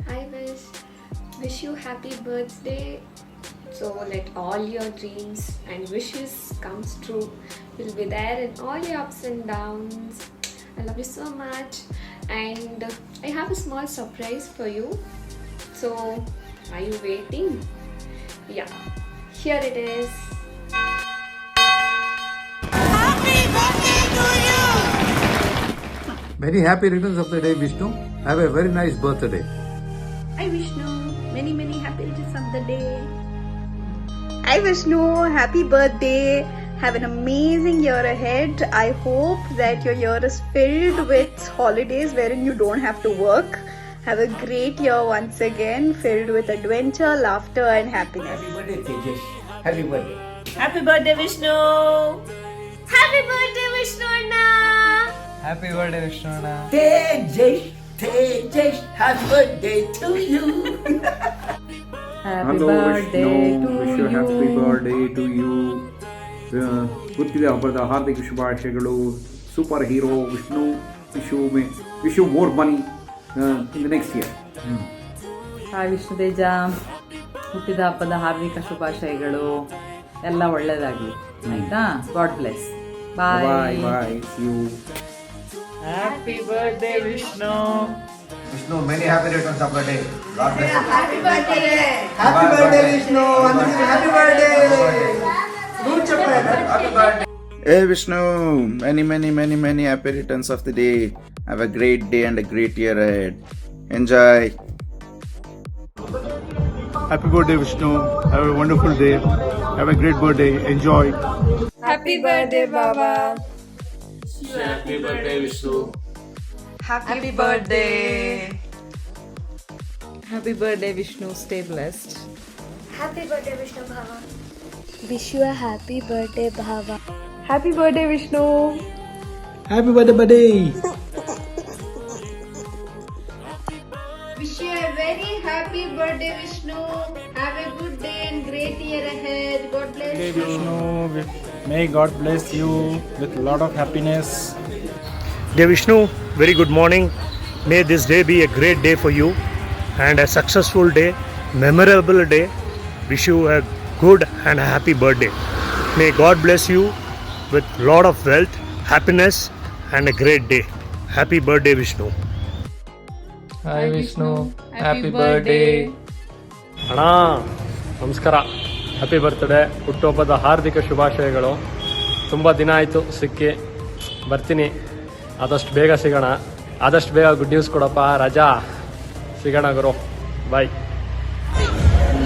I wish you happy birthday. So let all your dreams and wishes comes true. We'll be there in all your ups and downs. I love you so much, and I have a small surprise for you. So are you waiting? Yeah, here it is. Very happy returns of the day, Vishnu. Have a very nice birthday. Hi Vishnu, many happy returns of the day. Hi Vishnu, happy birthday. Have an amazing year ahead. I hope that your year is filled with holidays wherein you don't have to work. Have a great year once again, filled with adventure, laughter, and happiness. Happy birthday, Tejas. Happy birthday. Happy birthday Vishnu. Happy birthday, Vishnu Anna! Happy birthday, Vishnuna. Tejas, happy birthday to you. Happy birthday to wish you happy birthday to you. ಹುಟ್ಟಿದ ಹಬ್ಬದ ಹಾರ್ದಿಕ ಶುಭಾಶಯಗಳು. Super hero Vishnu. Wish you more money in the next year. Hi Vishnu Teja, ಹುಟ್ಟಿದ ಹಬ್ಬದ ಹಾರ್ದಿಕ ಶುಭಾಶಯಗಳು. ಎಲ್ಲ ಒಳ್ಳೇದಾಗಲಿ ಆಯ್ತಾ. God bless. Bye bye. Bye. See you. Happy birthday, Vishnu. Vishnu, many happy returns of the day. God bless you. Happy birthday, Vishnu. Happy birthday. Happy birthday. Hey Vishnu, many happy returns of the day. Have a great day and a great year ahead. Enjoy. Happy birthday, Vishnu. Have a wonderful day. Have a great birthday. Enjoy. Happy birthday Baba. Happy birthday, Vishnu. Happy birthday. Happy birthday Vishnu. Stay blessed. Happy birthday, Vishnu Bhava. Wish you a happy birthday, Bhava. Happy birthday Vishnu. Happy birthday, buddy. Wish you a very happy birthday, Vishnu. Have a good day and great year ahead. God bless you. Vishnu, may God bless you with a lot of happiness. Dear Vishnu, very good morning. May this day be a great day for you and a successful day, memorable day. Wish you a good and a happy birthday. May God bless you with lot of wealth, happiness and a great day. Happy birthday, Vishnu. Hi Vishnu. Happy birthday. ಅಣ್ಣ ನಮಸ್ಕಾರ. Happy birthday. ಹುಟ್ಟುಹಬ್ಬದ ಹಾರ್ದಿಕ ಶುಭಾಶಯಗಳು. ತುಂಬ ದಿನ ಆಯಿತು ಸಿಕ್ಕಿ. ಬರ್ತೀನಿ, ಆದಷ್ಟು ಬೇಗ ಸಿಗೋಣ. ಆದಷ್ಟು ಬೇಗ ಗುಡ್ ನ್ಯೂಸ್ ಕೊಡಪ್ಪ ರಾಜಾ. ಸಿಗೋಣ ಗುರು. ಬಾಯ್.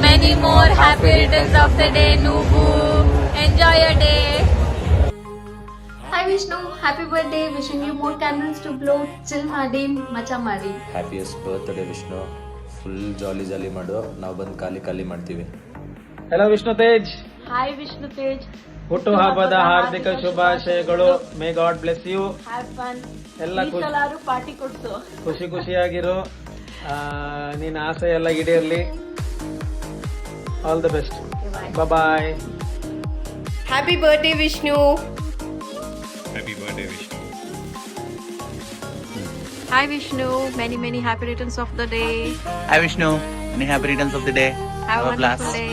Many more happy returns of the day, Nubu. Enjoy your day. Hi Vishnu, happy birthday. Wishing you more candles to blow. Chill ಮಾಡಿ, ಮಜಾ ಮಾಡಿ. Happiest birthday Vishnu. Full jolly ಮಾಡು. ನಾವು ಬಂದು ಖಾಲಿ ಮಾಡ್ತೀವಿ. Hello Vishnu Tej. Hi Vishnu Tej. ಹುಟ್ಟು ಹಬ್ಬದ ಹಾರ್ದಿಕ ಶುಭಾಶಯಗಳು. May God bless you. Have fun. ಎಲ್ಲ ಪಾರ್ಟಿ ಕೊಡ್ತು. ಖುಷಿಯಾಗಿರು. ನಿನ್ನ ಆಸೆ ಎಲ್ಲ ಈಡೇರಲಿ. All the best. Bye. Happy birthday, Vishnu. Hi Vishnu, many happy returns of the day. Hi Vishnu, many happy returns of the day. Have a wonderful day.